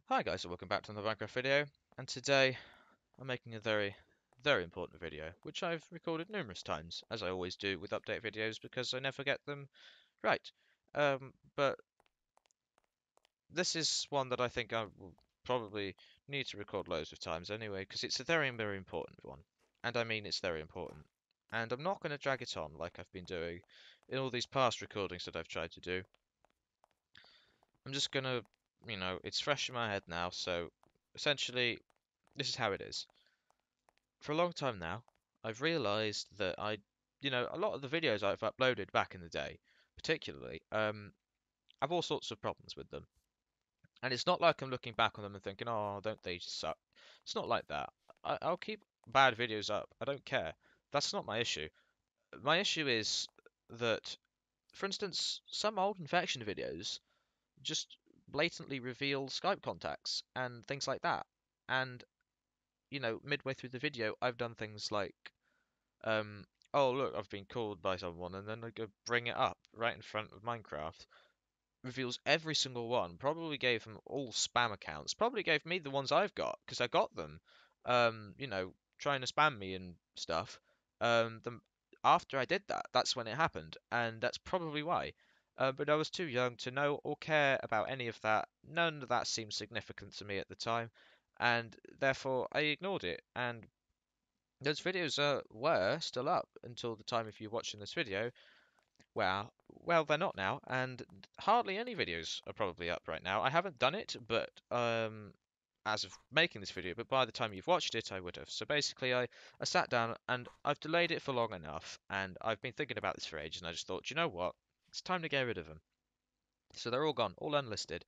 Hi guys, and welcome back to another Minecraft video. And today I'm making a very important video, which I've recorded numerous times, as I always do with update videos because I never get them right. But this is one that I think I will probably need to record loads of times anyway, because it's a very important one. And I mean it's very important. And I'm not going to drag it on like I've been doing in all these past recordings that I've tried to do. I'm just gonna, it's fresh in my head now, so essentially this is how it is. For a long time now, I've realized that a lot of the videos I've uploaded back in the day, particularly, I've all sorts of problems with them. And it's not like I'm looking back on them and thinking, oh, don't they suck? It's not like that. I'll keep bad videos up. I don't care. That's not my issue. My issue is that, for instance, some old infection videos just blatantly reveal Skype contacts and things like that. And, midway through the video, I've done things like um, oh look, I've been called by someone, and then I go bring it up right in front of Minecraft. Reveals every single one. Probably gave them all spam accounts. Probably gave me the ones I've got because I got them. Trying to spam me and stuff. After I did that, that's when it happened, and that's probably why. But I was too young to know or care about any of that. None of that seemed significant to me at the time, and therefore I ignored it. And those videos were still up until the time if you're watching this video. Well, they're not now, and hardly any videos are probably up right now. I haven't done it, but as of making this video, but by the time you've watched it, I would have. So basically, I sat down and I've delayed it for long enough, and I've been thinking about this for ages, and I just thought, you know what? It's time to get rid of them. So they're all gone, all unlisted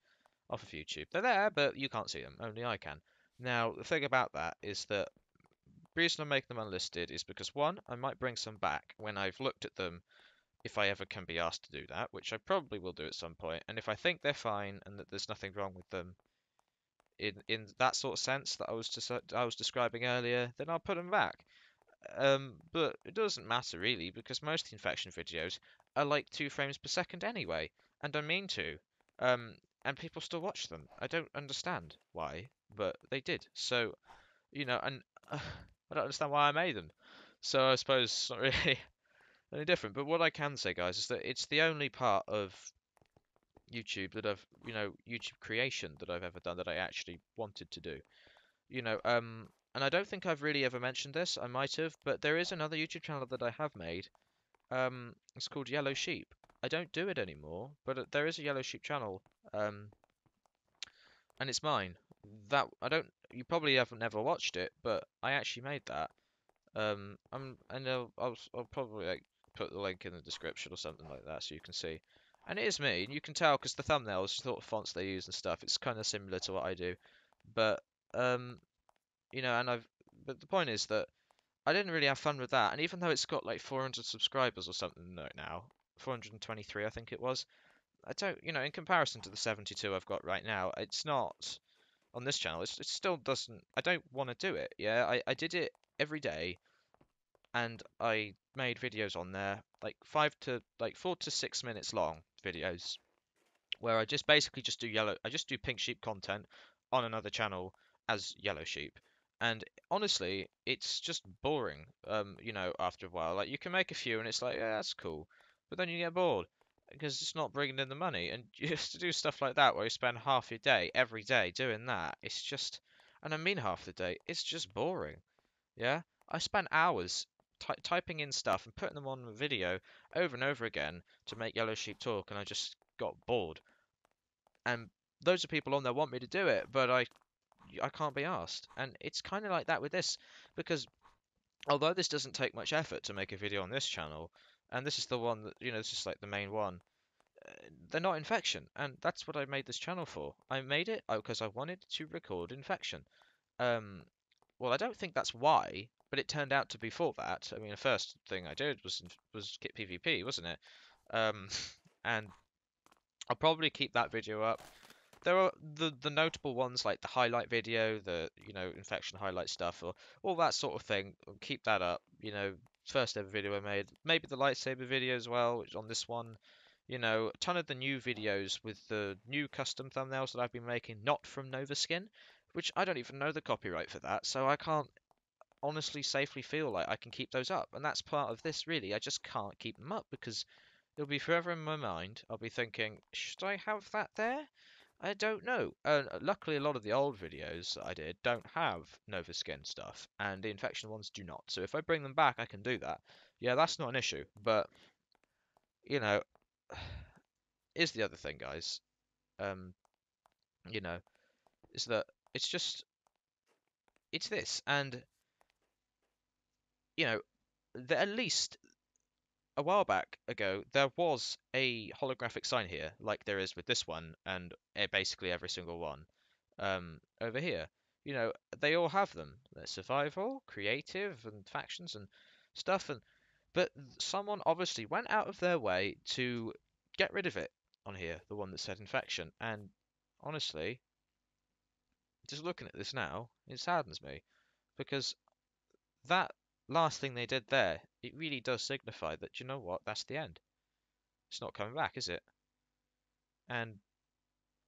off of YouTube. They're there, but you can't see them. Only I can. Now, the thing about that is that the reason I'm making them unlisted is because one, I might bring some back when I've looked at them, if I ever can be asked to do that, which I probably will do at some point. And if I think they're fine and that there's nothing wrong with them in that sort of sense that I was describing earlier, then I'll put them back. But it doesn't matter really because most infection videos are like 2 frames per second anyway, and I mean to. Um, and people still watch them. I don't understand why, but they did. So and I don't understand why I made them. So I suppose it's not really any different. But what I can say, guys, is that it's the only part of YouTube that YouTube creation that I've ever done that I actually wanted to do. And I don't think I've really ever mentioned this. I might have, but there is another YouTube channel that I have made. It's called Yellow Sheep. I don't do it anymore, but there is a Yellow Sheep channel. Um, and it's mine. That I don't. You probably haven't never watched it, but I actually made that. And I'll probably like put the link in the description or something like that so you can see. And it is me, and you can tell because the thumbnails, sort of fonts they use and stuff, it's kind of similar to what I do. But um, and but the point is that I didn't really have fun with that. And even though it's got like 400 subscribers or something right now, 423 I think it was, I don't, in comparison to the 72 I've got right now, it's not on this channel. It still doesn't. I don't want to do it. Yeah, I did it every day and I made videos on there, like 4 to 6 minutes long videos, where I just basically just do I just do pink sheep content on another channel as yellow sheep. And honestly, it's just boring. After a while, like you can make a few and it's like, yeah, that's cool, but then you get bored because it's not bringing in the money. And just to do stuff like that, where you spend half your day every day doing that, it's just, and I mean half the day, it's just boring. Yeah, I spent hours typing in stuff and putting them on video over and over again to make Yellow Sheep talk, and I just got bored. And those are people on there want me to do it, but I can't be asked. And it's kind of like that with this, because although this doesn't take much effort to make a video on this channel, and this is the one that this is like the main one, they're not infection, and that's what I made this channel for. I made it because I wanted to record infection. Um, well, I don't think that's why, but it turned out to be for that. I mean, the first thing I did was get PvP, wasn't it? Um, and I'll probably keep that video up. There are the notable ones like the highlight video, the infection highlight stuff, or all that sort of thing. I'll keep that up. First ever video I made, maybe the lightsaber video as well, which on this one. You know, a ton of the new videos with the new custom thumbnails that I've been making, not from Novaskin, which I don't even know the copyright for that, so I can't honestly safely feel like I can keep those up. And that's part of this, really. I just can't keep them up because it'll be forever in my mind. I'll be thinking, should I have that there? I don't know. Luckily, a lot of the old videos that I did don't have Nova Skin stuff, and the infection ones do not. So if I bring them back, I can do that. Yeah, that's not an issue. But you know, is the other thing, guys. Um, you know, is that it's just it's this, and you know, at least a while back ago, there was a holographic sign here, like there is with this one, and basically every single one over here. You know, they all have them. They're survival, creative, and factions and stuff. And but someone obviously went out of their way to get rid of it on here, the one that said infection. And honestly, just looking at this now, it saddens me because that last thing they did there, it really does signify that you know what, that's the end. It's not coming back, is it? And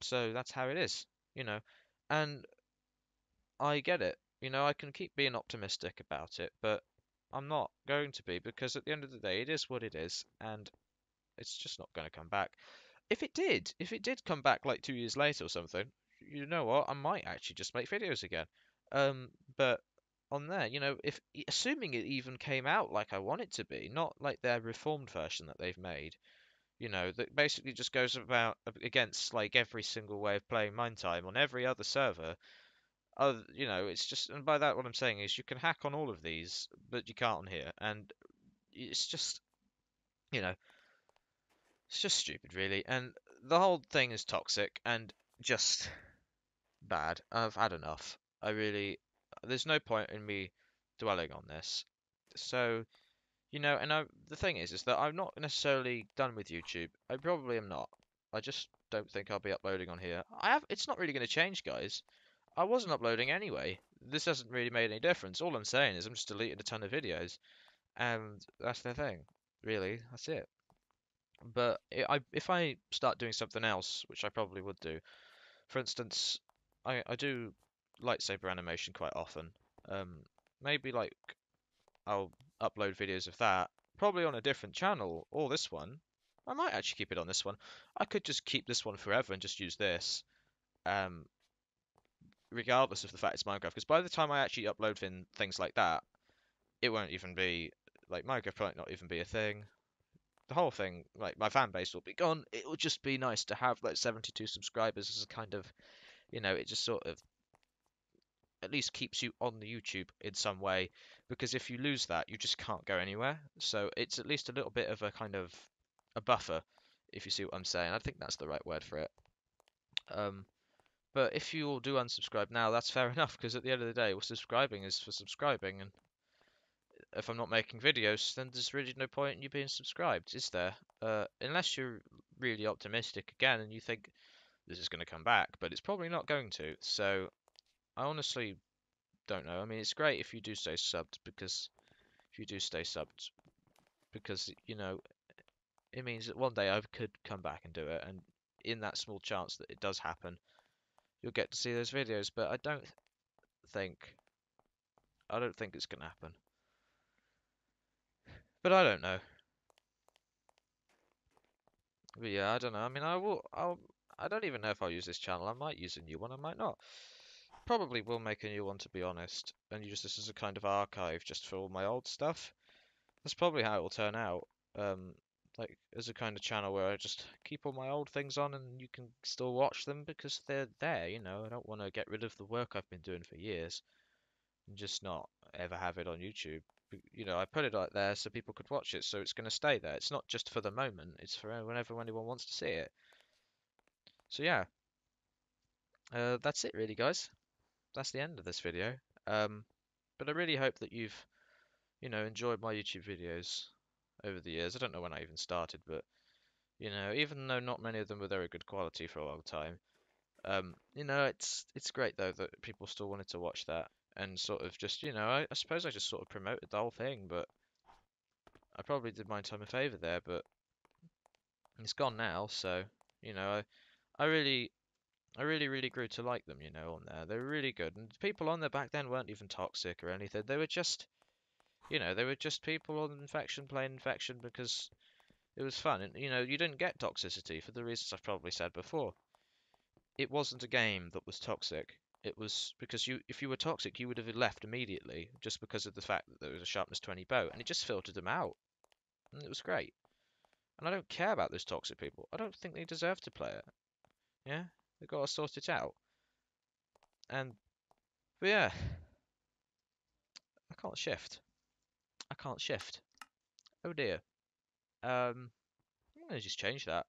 so that's how it is, you know. And I get it. You know, I can keep being optimistic about it, but I'm not going to be because at the end of the day, it is what it is, and it's just not going to come back. If it did come back like 2 years later or something, you know what? I might actually just make videos again. But on there, you know, if assuming it even came out like I want it to be, not like their reformed version that they've made, you know, that basically just goes about against like every single way of playing Mind Time on every other server. Other, you know, it's just, and by that what I'm saying is you can hack on all of these, but you can't on here, and it's just, you know, it's just stupid, really. And the whole thing is toxic and just bad. I've had enough. I really, there's no point in me dwelling on this. So, you know, and the thing is that I'm not necessarily done with YouTube. I probably am not. I just don't think I'll be uploading on here. It's not really going to change, guys. I wasn't uploading anyway. This hasn't really made any difference. All I'm saying is I'm just deleting a ton of videos, and that's the thing. Really, that's it. But if I start doing something else, which I probably would do, for instance, I do lightsaber animation quite often. Um, maybe like I'll upload videos of that, probably on a different channel, or this one. I might actually keep it on this one. I could just keep this one forever and just use this, um, regardless of the fact it's Minecraft. Because by the time I actually upload things like that, it won't even be like Minecraft might not even be a thing. The whole thing, like my fan base will be gone. It will just be nice to have like 72 subscribers as a kind of, you know, it just sort of at least keeps you on the YouTube in some way, because if you lose that, you just can't go anywhere. So it's at least a little bit of a kind of a buffer, if you see what I'm saying. I think that's the right word for it. Um, but if you all do unsubscribe now, that's fair enough, because at the end of the day, well, subscribing is for subscribing, and if I'm not making videos, then there's really no point in you being subscribed, is there? Unless you're really optimistic again and you think this is going to come back, but it's probably not going to. So I honestly don't know. I mean, it's great if you do stay subbed because if you do stay subbed because you know it means that one day I could come back and do it, and in that small chance that it does happen, you'll get to see those videos. But think I don't think it's gonna happen. But I don't know. But yeah, I don't know. I mean, I don't even know if I'll use this channel. I might use a new one. I might not. Probably will make a new one to be honest, and use this as a kind of archive just for all my old stuff. That's probably how it will turn out. Um, like as a kind of channel where I just keep all my old things on and you can still watch them because they're there, you know. I don't want to get rid of the work I've been doing for years and just not ever have it on YouTube. You know, I put it out there so people could watch it, so it's going to stay there. It's not just for the moment, it's for whenever anyone wants to see it. So yeah, that's it really, guys. That's the end of this video. Um, but I really hope that you've, you know, enjoyed my YouTube videos over the years. I don't know when I even started, but you know, even though not many of them were very good quality for a long time, you know, it's great though that people still wanted to watch that and sort of just, you know, I suppose I just sort of promoted the whole thing, but I probably did my time a favor there, but It's gone now, so you know, I really, really grew to like them. You know, on there, they were really good, and the people on there back then weren't even toxic or anything. They were just, they were just people on Infection playing Infection because it was fun, and you didn't get toxicity for the reasons I've probably said before. It wasn't a game that was toxic. It was because if you were toxic, you would have left immediately just because of the fact that there was a sharpness 20 bow, and it just filtered them out, and it was great. And I don't care about those toxic people. I don't think they deserve to play it. Yeah, they've got to sort it out. And but yeah, I can't shift. I can't shift. Oh dear. I'm gonna just change that.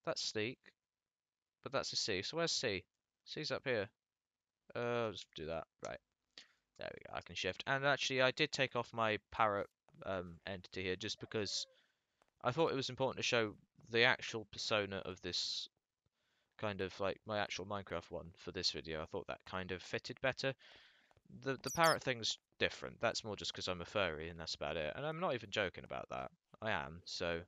That's sleek, but that's a C. So where's C? C's up here. I'll just do that. Right. There we go. I can shift. And actually, I did take off my parrot entity here just because I thought it was important to show the actual persona of this kind of like my actual Minecraft one for this video. I thought that kind of fitted better. The parrot thing's different. That's more just because I'm a furry and that's about it. And I'm not even joking about that. I am. So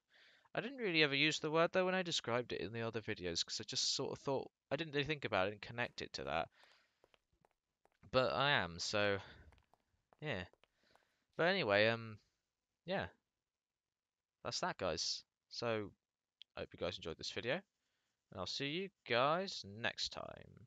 I didn't really ever use the word though when I described it in the other videos because I just sort of thought I didn't really think about it and connect it to that. But I am. So yeah. But anyway, yeah, that's that, guys. So I hope you guys enjoyed this video, and I'll see you guys next time.